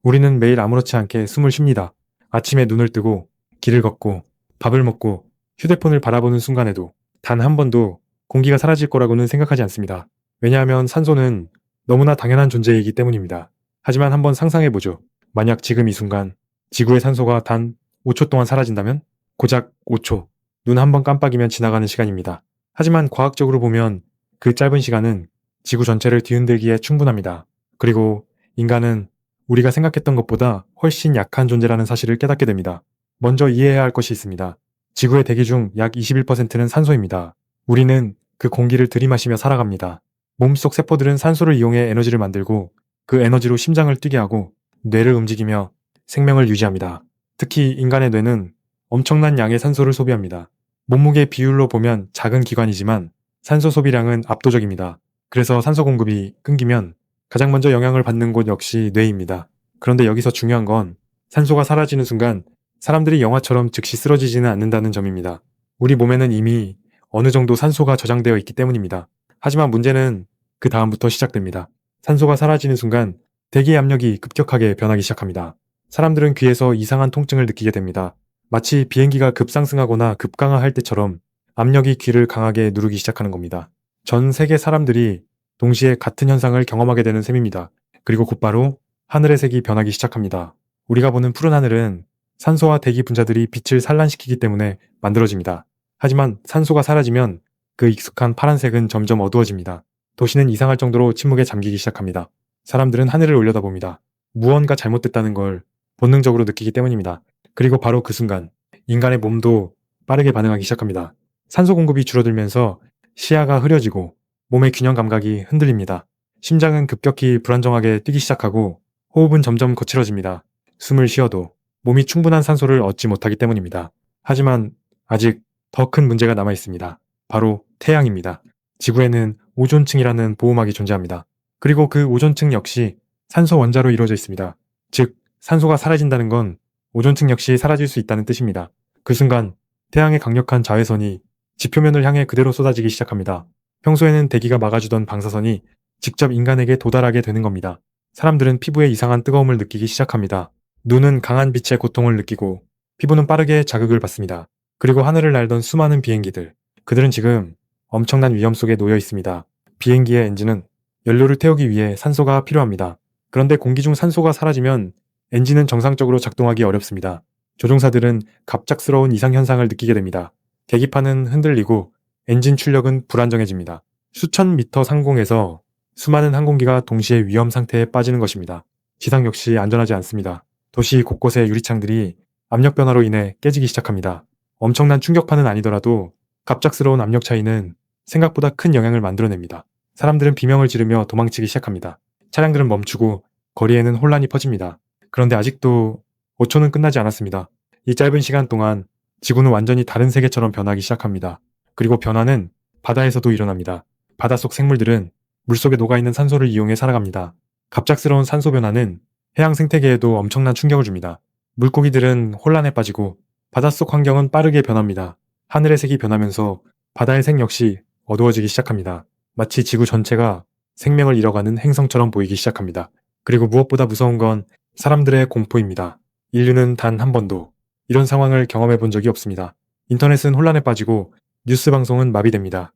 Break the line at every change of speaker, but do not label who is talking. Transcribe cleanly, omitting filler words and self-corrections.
우리는 매일 아무렇지 않게 숨을 쉽니다. 아침에 눈을 뜨고, 길을 걷고, 밥을 먹고, 휴대폰을 바라보는 순간에도 단 한 번도 공기가 사라질 거라고는 생각하지 않습니다. 왜냐하면 산소는 너무나 당연한 존재이기 때문입니다. 하지만 한번 상상해보죠. 만약 지금 이 순간 지구의 산소가 단 5초 동안 사라진다면? 고작 5초. 눈 한 번 깜빡이면 지나가는 시간입니다. 하지만 과학적으로 보면 그 짧은 시간은 지구 전체를 뒤흔들기에 충분합니다. 그리고 인간은 우리가 생각했던 것보다 훨씬 약한 존재라는 사실을 깨닫게 됩니다. 먼저 이해해야 할 것이 있습니다. 지구의 대기 중 약 21%는 산소입니다. 우리는 그 공기를 들이마시며 살아갑니다. 몸속 세포들은 산소를 이용해 에너지를 만들고 그 에너지로 심장을 뛰게 하고 뇌를 움직이며 생명을 유지합니다. 특히 인간의 뇌는 엄청난 양의 산소를 소비합니다. 몸무게 비율로 보면 작은 기관이지만 산소 소비량은 압도적입니다. 그래서 산소 공급이 끊기면 가장 먼저 영향을 받는 곳 역시 뇌입니다. 그런데 여기서 중요한 건 산소가 사라지는 순간 사람들이 영화처럼 즉시 쓰러지지는 않는다는 점입니다. 우리 몸에는 이미 어느 정도 산소가 저장되어 있기 때문입니다. 하지만 문제는 그 다음부터 시작됩니다. 산소가 사라지는 순간 대기 압력이 급격하게 변하기 시작합니다. 사람들은 귀에서 이상한 통증을 느끼게 됩니다. 마치 비행기가 급상승하거나 급강하할 때처럼 압력이 귀를 강하게 누르기 시작하는 겁니다. 전 세계 사람들이 동시에 같은 현상을 경험하게 되는 셈입니다. 그리고 곧바로 하늘의 색이 변하기 시작합니다. 우리가 보는 푸른 하늘은 산소와 대기 분자들이 빛을 산란시키기 때문에 만들어집니다. 하지만 산소가 사라지면 그 익숙한 파란색은 점점 어두워집니다. 도시는 이상할 정도로 침묵에 잠기기 시작합니다. 사람들은 하늘을 올려다봅니다. 무언가 잘못됐다는 걸 본능적으로 느끼기 때문입니다. 그리고 바로 그 순간 인간의 몸도 빠르게 반응하기 시작합니다. 산소 공급이 줄어들면서 시야가 흐려지고 몸의 균형 감각이 흔들립니다. 심장은 급격히 불안정하게 뛰기 시작하고 호흡은 점점 거칠어집니다. 숨을 쉬어도 몸이 충분한 산소를 얻지 못하기 때문입니다. 하지만 아직 더 큰 문제가 남아 있습니다. 바로 태양입니다. 지구에는 오존층이라는 보호막이 존재합니다. 그리고 그 오존층 역시 산소 원자로 이루어져 있습니다. 즉, 산소가 사라진다는 건 오존층 역시 사라질 수 있다는 뜻입니다. 그 순간 태양의 강력한 자외선이 지표면을 향해 그대로 쏟아지기 시작합니다. 평소에는 대기가 막아주던 방사선이 직접 인간에게 도달하게 되는 겁니다. 사람들은 피부에 이상한 뜨거움을 느끼기 시작합니다. 눈은 강한 빛의 고통을 느끼고 피부는 빠르게 자극을 받습니다. 그리고 하늘을 날던 수많은 비행기들, 그들은 지금 엄청난 위험 속에 놓여 있습니다. 비행기의 엔진은 연료를 태우기 위해 산소가 필요합니다. 그런데 공기 중 산소가 사라지면 엔진은 정상적으로 작동하기 어렵습니다. 조종사들은 갑작스러운 이상현상을 느끼게 됩니다. 계기판은 흔들리고 엔진 출력은 불안정해집니다. 수천 미터 상공에서 수많은 항공기가 동시에 위험 상태에 빠지는 것입니다. 지상 역시 안전하지 않습니다. 도시 곳곳의 유리창들이 압력 변화로 인해 깨지기 시작합니다. 엄청난 충격파는 아니더라도 갑작스러운 압력 차이는 생각보다 큰 영향을 만들어냅니다. 사람들은 비명을 지르며 도망치기 시작합니다. 차량들은 멈추고 거리에는 혼란이 퍼집니다. 그런데 아직도 5초는 끝나지 않았습니다. 이 짧은 시간 동안 지구는 완전히 다른 세계처럼 변하기 시작합니다. 그리고 변화는 바다에서도 일어납니다. 바닷속 생물들은 물속에 녹아있는 산소를 이용해 살아갑니다. 갑작스러운 산소 변화는 해양 생태계에도 엄청난 충격을 줍니다. 물고기들은 혼란에 빠지고 바닷속 환경은 빠르게 변합니다. 하늘의 색이 변하면서 바다의 색 역시 어두워지기 시작합니다. 마치 지구 전체가 생명을 잃어가는 행성처럼 보이기 시작합니다. 그리고 무엇보다 무서운 건 사람들의 공포입니다. 인류는 단 한 번도 이런 상황을 경험해 본 적이 없습니다. 인터넷은 혼란에 빠지고 뉴스 방송은 마비됩니다.